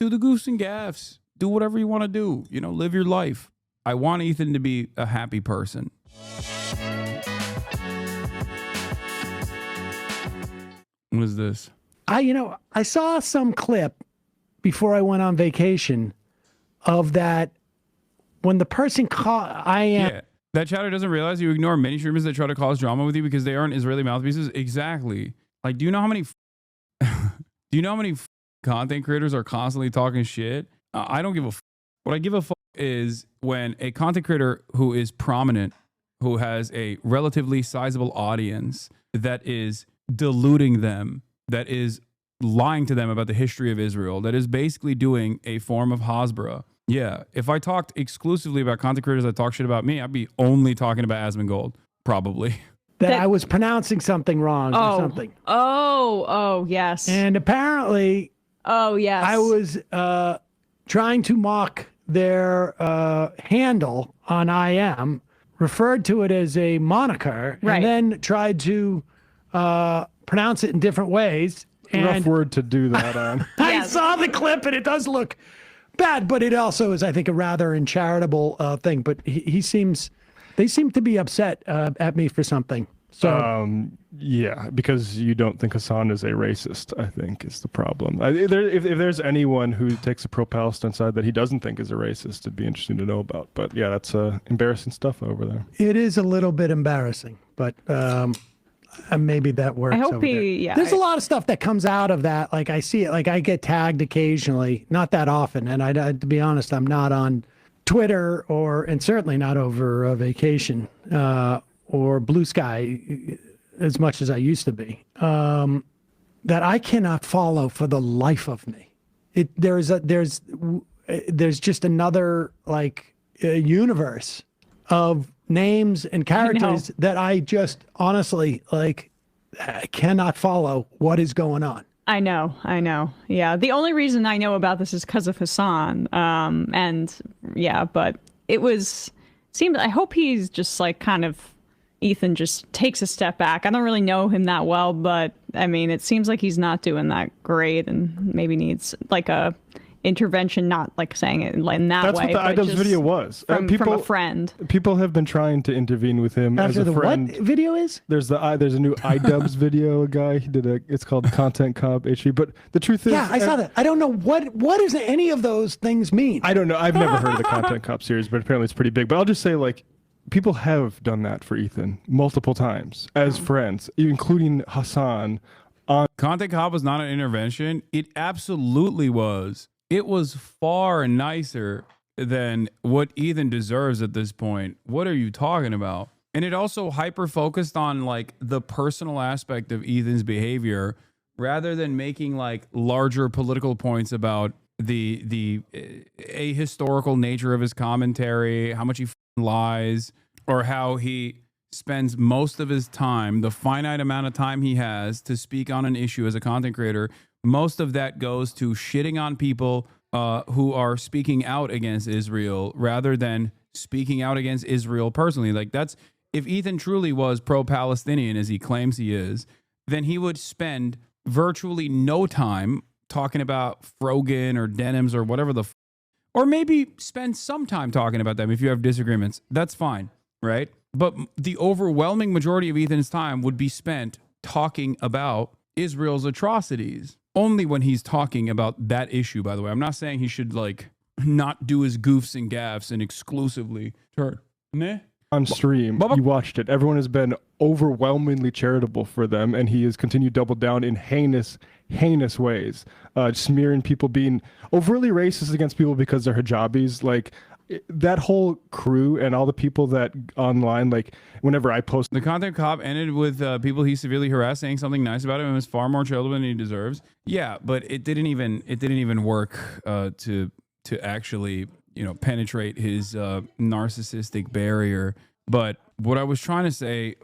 Do the goofs and gaffs. Do whatever you want to do. You know, live your life. I want Ethan to be a happy person. What is this? I saw some clip before I went on vacation of that when the person called Yeah. That chatter doesn't realize you ignore many streamers that try to cause drama with you because they aren't Israeli mouthpieces. Exactly. Like, do you know how many content creators are constantly talking shit? I don't give a What I give a fuck is when a content creator who is prominent, who has a relatively sizable audience, that is deluding them, that is lying to them about the history of Israel, that is basically doing a form of Hasbara. Yeah, if I talked exclusively about content creators that talk shit about me, I'd be only talking about Asmongold, probably. That I was pronouncing something wrong or something. Oh, yes. And apparently, yes, I was trying to mock their handle on IM, referred to it as a moniker, Right. and then tried to pronounce it in different ways. And Rough word to do that on. I saw the clip, and it does look bad, but it also is, I think, a rather uncharitable thing. But they seem to be upset at me for something. So yeah, because you don't think Hasan is a racist, I think, is the problem. If there's anyone who takes a pro-Palestine side that he doesn't think is a racist, it'd be interesting to know about. But yeah, that's embarrassing stuff over there. it is a little bit embarrassing, but maybe that works. I hope over there. There's a lot of stuff that comes out of that. Like I see it, like I get tagged occasionally, not that often. And to be honest, I'm not on Twitter and certainly not over vacation or Blue Sky as much as I used to be, that I cannot follow for the life of me. There's just another universe of names and characters that I just honestly I cannot follow what is going on. I know. Yeah. The only reason I know about this is because of Hasan. But I hope he's just Ethan just takes a step back. I don't really know him that well, but I mean, it seems like he's not doing that great and maybe needs a intervention, not saying it in that That's way. That's what the IDubbbz video was. From a friend. People have been trying to intervene with him After as a friend. What video is? There's a new IDubbbz video. A guy he did it's called Content Cop HV. But the truth is, I saw that. I don't know what does any of those things mean. I don't know. I've never heard of the Content Cop series, but apparently it's pretty big. But I'll just say people have done that for Ethan multiple times as friends, including Hasan. Content Cop was not an intervention. It absolutely was. It was far nicer than what Ethan deserves at this point. What are you talking about? And it also hyper-focused on the personal aspect of Ethan's behavior rather than making larger political points about the ahistorical nature of his commentary, how much he lies, or how he spends most of his time, the finite amount of time he has to speak on an issue as a content creator. Most of that goes to shitting on people who are speaking out against Israel rather than speaking out against Israel personally. If Ethan truly was pro-Palestinian, as he claims he is, then he would spend virtually no time talking about Frogan or Denims or whatever or maybe spend some time talking about them if you have disagreements. That's fine, right? But the overwhelming majority of Ethan's time would be spent talking about Israel's atrocities. Only when he's talking about that issue, by the way. I'm not saying he should not do his goofs and gaffs and exclusively turn. On stream, you watched it. Everyone has been overwhelmingly charitable for them, and he has continued to double down in heinous ways, smearing people, being overtly racist against people because they're hijabis. That whole crew and all the people that online, whenever I post, the Content Cop ended with people he severely harassed saying something nice about him and was far more charitable than he deserves. Yeah, but it didn't even work to actually penetrate his narcissistic barrier. But what I was trying to say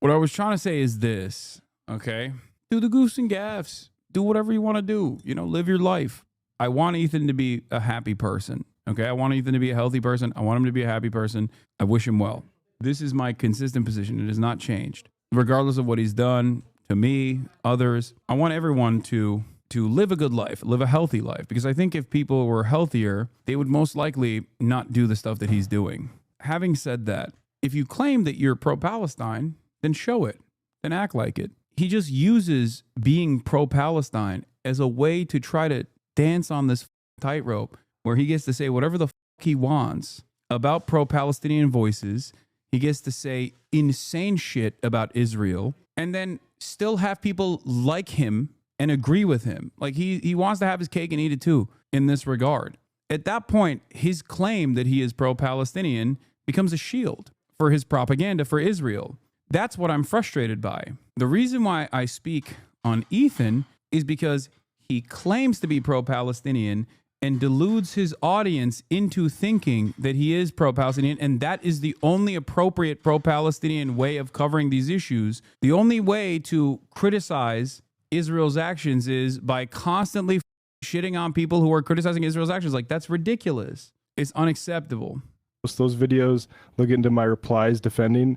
is this, okay? Do the goofs and gaffs. Do whatever you want to do. Live your life. I want Ethan to be a happy person. Okay, I want Ethan to be a healthy person. I want him to be a happy person. I wish him well. This is my consistent position. It has not changed. Regardless of what he's done to me, others, I want everyone to to live a good life, live a healthy life. Because I think if people were healthier, they would most likely not do the stuff that he's doing. Having said that, if you claim that you're pro-Palestine, then show it, then act like it. He just uses being pro-Palestine as a way to try to dance on this tightrope where he gets to say whatever the he wants about pro-Palestinian voices. He gets to say insane shit about Israel and then still have people like him and agree with him. Like he wants to have his cake and eat it too in this regard. At that point, his claim that he is pro-Palestinian becomes a shield for his propaganda for Israel. That's what I'm frustrated by. The reason why I speak on Ethan is because he claims to be pro-Palestinian and deludes his audience into thinking that he is pro-Palestinian, and that is the only appropriate pro-Palestinian way of covering these issues. The only way to criticize Israel's actions is by constantly shitting on people who are criticizing Israel's actions. Like, that's ridiculous. It's unacceptable. Those videos, look into my replies defending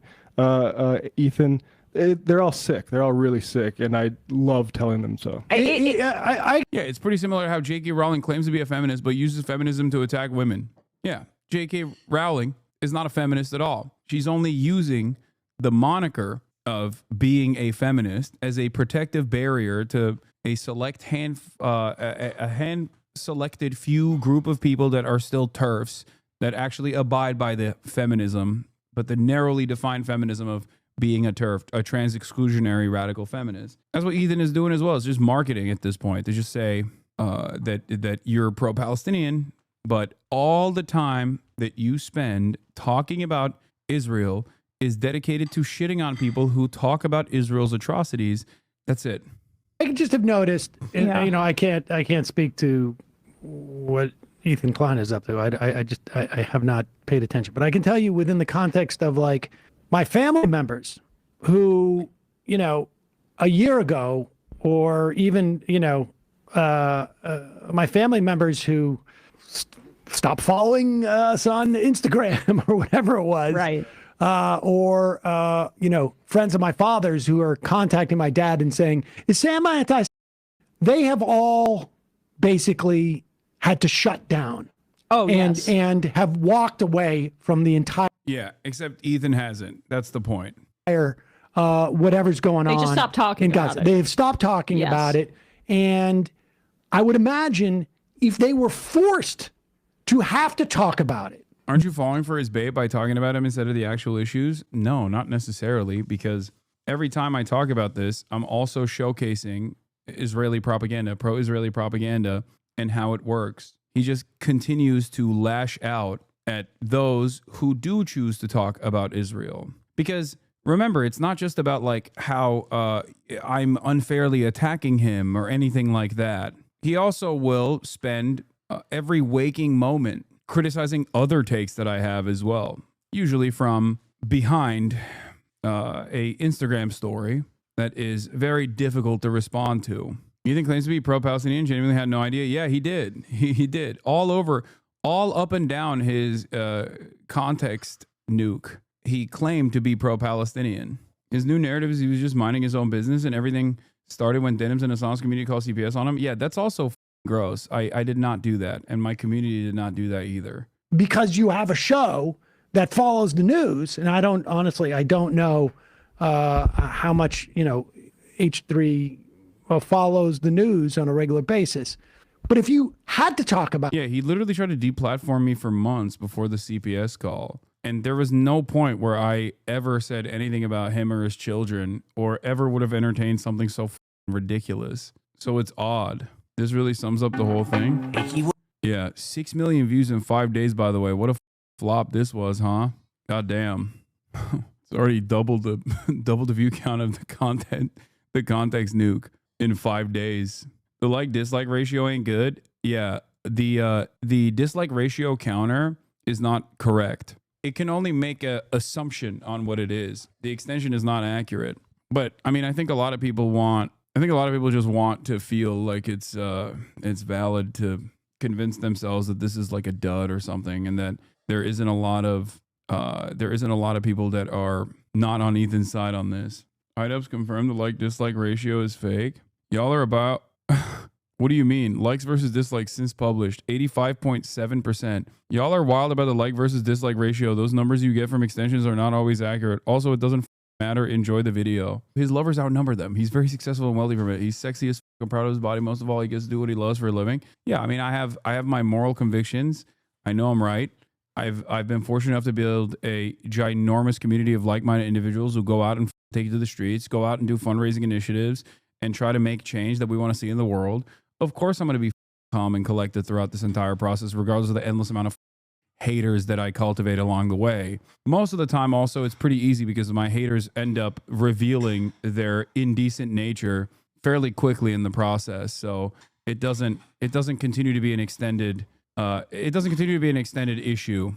Ethan. They're all sick. They're all really sick, and I love telling them so. Yeah, it's pretty similar to how J.K. Rowling claims to be a feminist, but uses feminism to attack women. Yeah, J.K. Rowling is not a feminist at all. She's only using the moniker of being a feminist as a protective barrier to a select hand-selected few group of people that are still TERFs that actually abide by the feminism, but the narrowly defined feminism of being a TERF, a trans exclusionary radical feminist. That's what Ethan is doing as well. It's just marketing at this point. They just say that you're pro-Palestinian, but all the time that you spend talking about Israel is dedicated to shitting on people who talk about Israel's atrocities. That's it. I just have noticed, and I can't speak to what Ethan Klein is up to. I have not paid attention, but I can tell you within the context of like my family members who, a year ago, or even, my family members who stopped following us on Instagram or whatever it was. Right. Or friends of my father's who are contacting my dad and saying, is Sam anti? They have all basically had to shut down. Oh, and have walked away from the entire. Yeah, except Ethan hasn't. That's the point. Whatever's going on. They just stopped talking about it. They've stopped talking about it. And I would imagine if they were forced to have to talk about it. Aren't you falling for his bait by talking about him instead of the actual issues? No, not necessarily, because every time I talk about this, I'm also showcasing Israeli propaganda, pro-Israeli propaganda, and how it works. He just continues to lash out at those who do choose to talk about Israel. Because remember, it's not just about like how I'm unfairly attacking him or anything like that. He also will spend every waking moment criticizing other takes that I have as well, usually from behind a Instagram story that is very difficult to respond to. Ethan claims to be pro-Palestinian, genuinely had no idea. Yeah, he did. He did. All up and down his context nuke, he claimed to be pro-Palestinian. His new narrative is he was just minding his own business and everything started when Denims and Hassan's community called CPS on him. Yeah, that's also gross. I did not do that, and my community did not do that either. Because you have a show that follows the news, and I don't know how much H3 follows the news on a regular basis. But if you had to talk about, yeah, he literally tried to deplatform me for months before the CPS call, and there was no point where I ever said anything about him or his children, or ever would have entertained something so ridiculous. So it's odd. This really sums up the whole thing. Yeah, 6 million views in 5 days, by the way. What a flop this was, huh? God damn. It's already doubled the view count of the context nuke in 5 days. The like-dislike ratio ain't good. Yeah, the dislike ratio counter is not correct. It can only make an assumption on what it is. The extension is not accurate. But, I mean, I think a lot of people just want to feel like it's valid to convince themselves that this is like a dud or something, and that there isn't a lot of people that are not on Ethan's side on this. IDubs confirmed the like-dislike ratio is fake. Y'all are about What do you mean? Likes versus dislikes since published, 85.7%. Y'all are wild about the like versus dislike ratio. Those numbers you get from extensions are not always accurate. Also, it doesn't matter. Enjoy the video. His lovers outnumber them. He's very successful and wealthy from it. He's sexy as fuck, proud of his body. Most of all, he gets to do what he loves for a living. Yeah, I mean, I have my moral convictions. I know I'm right. I've been fortunate enough to build a ginormous community of like-minded individuals who go out and take it to the streets, go out and do fundraising initiatives, and try to make change that we want to see in the world. Of course, I'm going to be calm and collected throughout this entire process, regardless of the endless amount of haters that I cultivate along the way. Most of the time, also, it's pretty easy because my haters end up revealing their indecent nature fairly quickly in the process. So it doesn't continue to be an extended issue.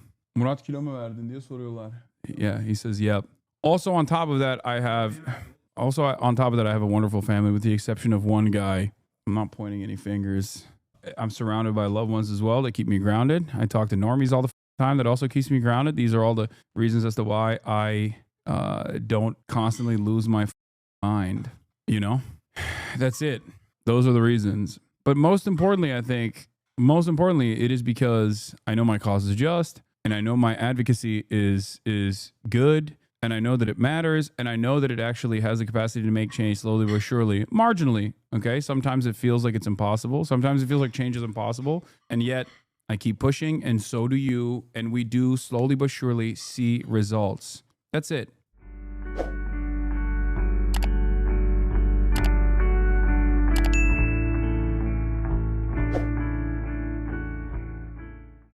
Yeah, he says, yep. Also on top of that, I have a wonderful family with the exception of one guy. I'm not pointing any fingers. I'm surrounded by loved ones as well that keep me grounded. I talk to normies all the time that also keeps me grounded. These are all the reasons as to why I don't constantly lose my mind. You know, that's it. Those are the reasons. But most importantly, it is because I know my cause is just, and I know my advocacy is good, and I know that it matters, and I know that it actually has the capacity to make change slowly but surely, marginally. Okay, sometimes it feels like it's impossible. Sometimes it feels like change is impossible, and yet I keep pushing, and so do you, and we do slowly but surely see results. That's it.